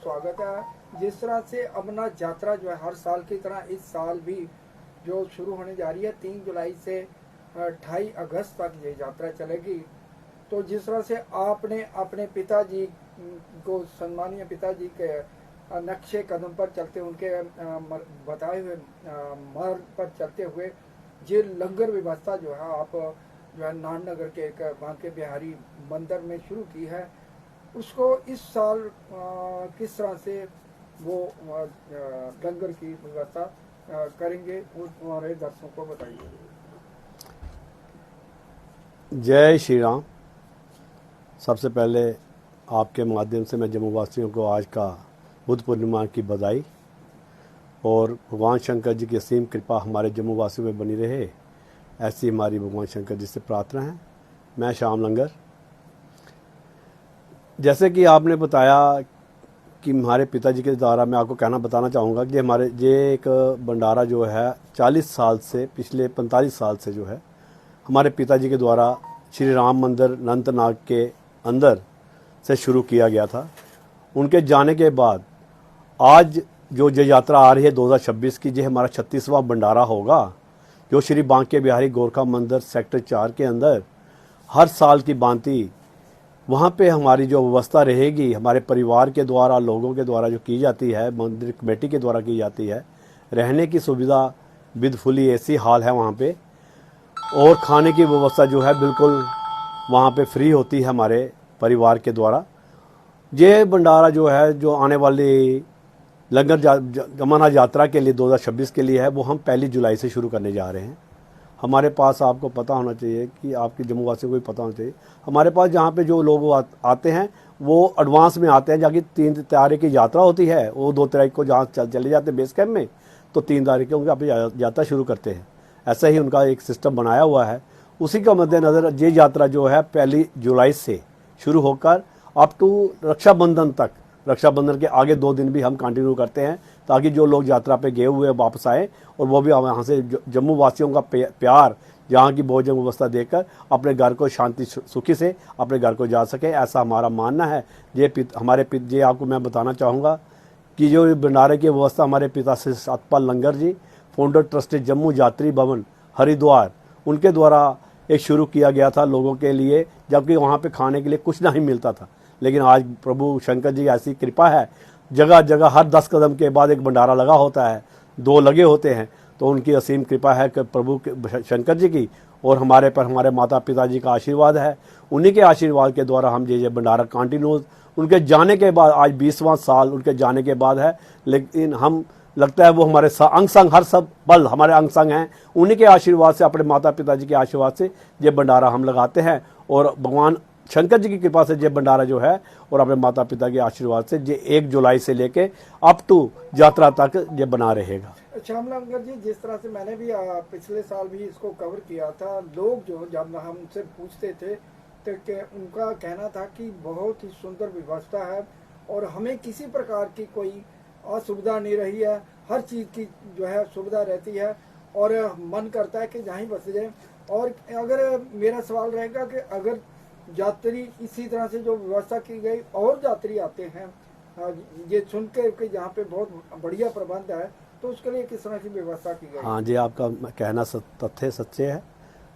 स्वागत है। जिस तरह से अमरनाथ यात्रा जो है हर साल की तरह इस साल भी जो शुरू होने जा रही है 3 जुलाई से 28 अगस्त तक ये यात्रा चलेगी। तो जिस तरह से आपने अपने पिताजी को, सम्मानीय पिताजी के नक्शे कदम पर चलते, उनके बताए हुए मार्ग पर चलते हुए ये लंगर व्यवस्था जो है आप जो है नाननगर के एक बांके बिहारी मंदिर में शुरू की है, उसको इस साल किस तरह से वो लंगर की व्यवस्था करेंगे उस हमारे दर्शकों को बताइए। जय श्री राम। सबसे पहले आपके माध्यम से मैं जम्मू वासियों को आज का बुद्ध पूर्णिमा की बधाई और भगवान शंकर जी की असीम कृपा हमारे जम्मू वासियों में बनी रहे, ऐसी हमारी भगवान शंकर जी से प्रार्थना है। मैं श्याम लंगर, जैसे कि आपने बताया कि हमारे पिताजी के द्वारा मैं आपको बताना चाहूँगा कि हमारे ये एक भंडारा जो है 40 साल से, पिछले 45 साल से जो है हमारे पिताजी के द्वारा श्री राम मंदिर अनंतनाग के अंदर से शुरू किया गया था। उनके जाने के बाद आज जो यात्रा आ रही है 2026 की, ये हमारा 36वां भंडारा होगा, जो श्री बांके बिहारी गोरखा मंदिर सेक्टर 4 के अंदर हर साल की भांति वहाँ पे हमारी जो व्यवस्था रहेगी, हमारे परिवार के द्वारा, लोगों के द्वारा जो की जाती है, मंदिर कमेटी के द्वारा की जाती है, रहने की सुविधा विद फुली एसी हॉल है वहाँ पे, और खाने की व्यवस्था जो है बिल्कुल वहाँ पे फ्री होती है हमारे परिवार के द्वारा। ये भंडारा जो है जो आने वाली लंगर अमरनाथ यात्रा के लिए 2026 के लिए है, वो हम 1 जुलाई से शुरू करने जा रहे हैं। हमारे पास, आपको पता होना चाहिए कि आपके जम्मू वासियों को भी पता होना चाहिए, हमारे पास जहाँ पे जो लोग आते हैं वो एडवांस में आते हैं। जहाँ की 3 तारीख की यात्रा होती है, वो 2 तारीख को जहाँ चले जाते हैं बेस कैंप में, तो 3 तारीख को उनकी यात्रा शुरू करते हैं। ऐसा ही उनका एक सिस्टम बनाया हुआ है। उसी का मद्देनज़र ये यात्रा जो है 1 जुलाई से शुरू होकर अप टू रक्षाबंधन तक, रक्षाबंधन के आगे 2 दिन भी हम कंटिन्यू करते हैं, ताकि जो लोग यात्रा पे गए हुए वापस आए और वो भी यहाँ से जम्मू वासियों का प्यार, यहाँ की भोजन व्यवस्था देकर अपने घर को शांति सुखी से अपने घर को जा सके, ऐसा हमारा मानना है। ये आपको मैं बताना चाहूँगा कि जो भंडारे की व्यवस्था हमारे पिता श्री सतपाल लंगर जी, फाउंडर ट्रस्टी जम्मू यात्री भवन हरिद्वार, उनके द्वारा एक शुरू किया गया था लोगों के लिए, जबकि वहाँ पे खाने के लिए कुछ नहीं मिलता था। लेकिन आज प्रभु शंकर जी ऐसी कृपा है, जगह जगह हर 10 कदम के बाद एक भंडारा लगा होता है, 2 लगे होते हैं। तो उनकी असीम कृपा है कि प्रभु शंकर जी की, और हमारे पर हमारे माता पिताजी का आशीर्वाद है। उन्हीं के आशीर्वाद के द्वारा हम ये भंडारा कंटिन्यू, उनके जाने के बाद आज 20वां साल उनके जाने के बाद है, लेकिन हम लगता है वो हमारे अंग संग, हर सब पल हमारे अंग संग हैं। उन्हीं के आशीर्वाद से, अपने माता पिताजी के आशीर्वाद से ये भंडारा हम लगाते हैं, और भगवान शंकर जी की कृपा से ये भंडारा जो है और अपने माता पिता के आशीर्वाद से ये 1 जुलाई से लेके अप टू यात्रा तक ये बना रहेगा। श्याम लंगर जी, जिस तरह से मैंने भी पिछले साल भी इसको कवर किया था, लोग जो जब हम उनसे पूछते थे तो उनका कहना था कि बहुत ही सुंदर व्यवस्था है और हमें किसी प्रकार की कोई असुविधा नहीं रही है, हर चीज़ की जो है सुविधा रहती है और मन करता है कि जहाँ ही बस जाए। और अगर मेरा सवाल रहेगा कि अगर यात्री इसी तरह से जो व्यवस्था की गई और यात्री आते हैं, ये सुन के जहाँ पे बहुत बढ़िया प्रबंध है, तो उसके लिए किस तरह की व्यवस्था की गई? हाँ जी, आपका कहना तथ्य सच्चे है।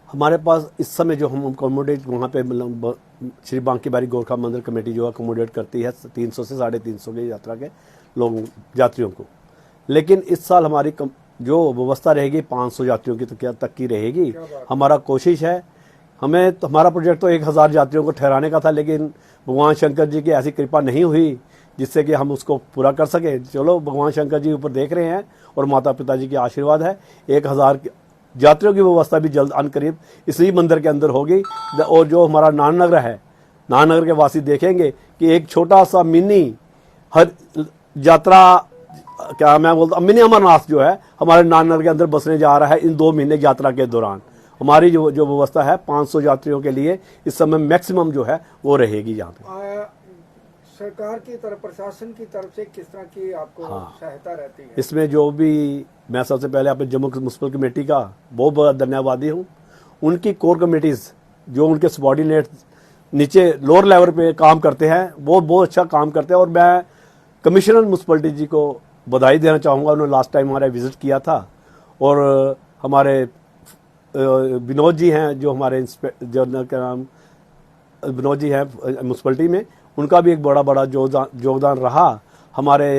हमारे पास इस समय जो हम अकोमोडेट वहाँ पे श्री बांके बिहारी गोरखा मंदिर कमेटी जो अकोमोडेट करती है 300 से 350 की यात्रा के लोगों यात्रियों को, लेकिन इस साल हमारी जो व्यवस्था रहेगी 500 यात्रियों की तक की रहेगी। हमारा कोशिश है, हमें तो हमारा प्रोजेक्ट तो 1000 यात्रियों को ठहराने का था, लेकिन भगवान शंकर जी की ऐसी कृपा नहीं हुई जिससे कि हम उसको पूरा कर सके। चलो, भगवान शंकर जी ऊपर देख रहे हैं और माता पिताजी की आशीर्वाद है। 1000 यात्रियों की व्यवस्था भी जल्द अनकरीब इसी मंदिर के अंदर होगी। और जो हमारा नाननगर है, नाननगर के वासी देखेंगे कि एक छोटा सा मिनी हर यात्रा, क्या मैं बोलता, मिनी अमरनाथ जो है हमारे नाननगर के अंदर बसने जा रहा है इन 2 महीने यात्रा के दौरान। हमारी जो व्यवस्था है 500 यात्रियों के लिए इस समय मैक्सिमम जो है वो रहेगी यहाँ पे। सरकार की तरफ, प्रशासन की तरफ से किस तरह की आपको सहायता रहती है? इसमें जो भी, मैं सबसे पहले अपने जम्मू म्युनिसिपल कमेटी का बहुत बहुत धन्यवादी हूँ। उनकी कोर कमेटीज जो उनके सबॉर्डिनेट नीचे लोअर लेवल पे काम करते हैं, वो बहुत अच्छा काम करते हैं, और मैं कमिश्नर म्यूनसिपलिटी जी को बधाई देना चाहूँगा। उन्होंने लास्ट टाइम हमारा विजिट किया था और हमारे विनोद जी हैं जो हमारे जो क्या नाम विनोद जी हैं म्यूनसिपलिटी में, उनका भी एक बड़ा योगदान रहा हमारे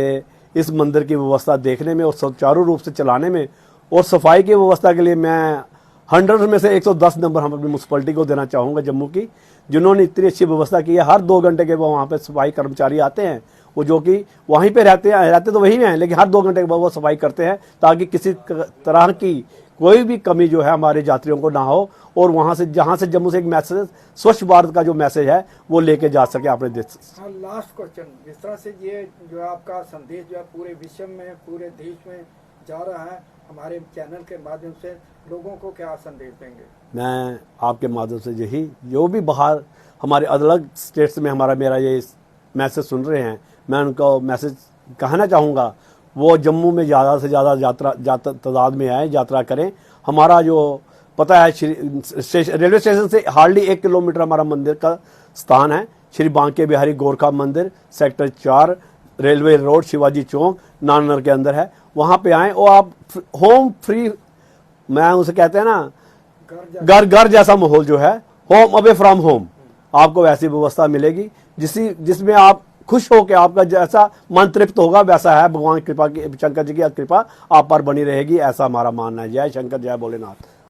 इस मंदिर की व्यवस्था देखने में और सुचारू रूप से चलाने में। और सफाई की व्यवस्था के लिए मैं 100 में से 110 नंबर हम अपनी म्यूनसिपलिटी को देना चाहूँगा जम्मू की, जिन्होंने इतनी अच्छी व्यवस्था की है। हर 2 घंटे के वो वहाँ पे सफाई कर्मचारी आते हैं, वो जो कि वहीं पे रहते तो वहीं हैं, लेकिन हर 2 घंटे के बाद वो सफाई करते हैं ताकि किसी तरह की कोई भी कमी जो है हमारे यात्रियों को ना हो। और वहाँ से जहाँ से जम्मू से एक मैसेज, स्वच्छ भारत का जो मैसेज है वो लेके जा सके अपने देश। हाँ, लास्ट क्वेश्चन, जिस तरह से ये जो है आपका संदेश जो है पूरे विश्व में, पूरे देश में जा रहा है, हमारे चैनल के माध्यम से लोगों को क्या संदेश देंगे? मैं आपके माध्यम से यही, जो भी बाहर हमारे अलग स्टेट्स में मेरा ये मैसेज सुन रहे हैं, मैं उनको मैसेज कहना चाहूँगा वो जम्मू में ज़्यादा से ज़्यादा तादाद में आए, यात्रा करें। हमारा जो पता है रेलवे स्टेशन से हार्डली 1 किलोमीटर हमारा मंदिर का स्थान है, श्री बांके बिहारी गोरखा मंदिर, सेक्टर 4, रेलवे रोड, शिवाजी चौक, नाननगर के अंदर है। वहाँ पे आएँ और आप होम फ्री, मैं उसे कहते हैं ना घर जैसा माहौल जो है, होम अवे फ्रॉम होम, आपको वैसी व्यवस्था मिलेगी जिसमें आप खुश हो के आपका जैसा मन तृप्त होगा वैसा है। भगवान कृपा की, शंकर जी की कृपा आप पर बनी रहेगी, ऐसा हमारा मानना है। जय शंकर, जय भोलेनाथ।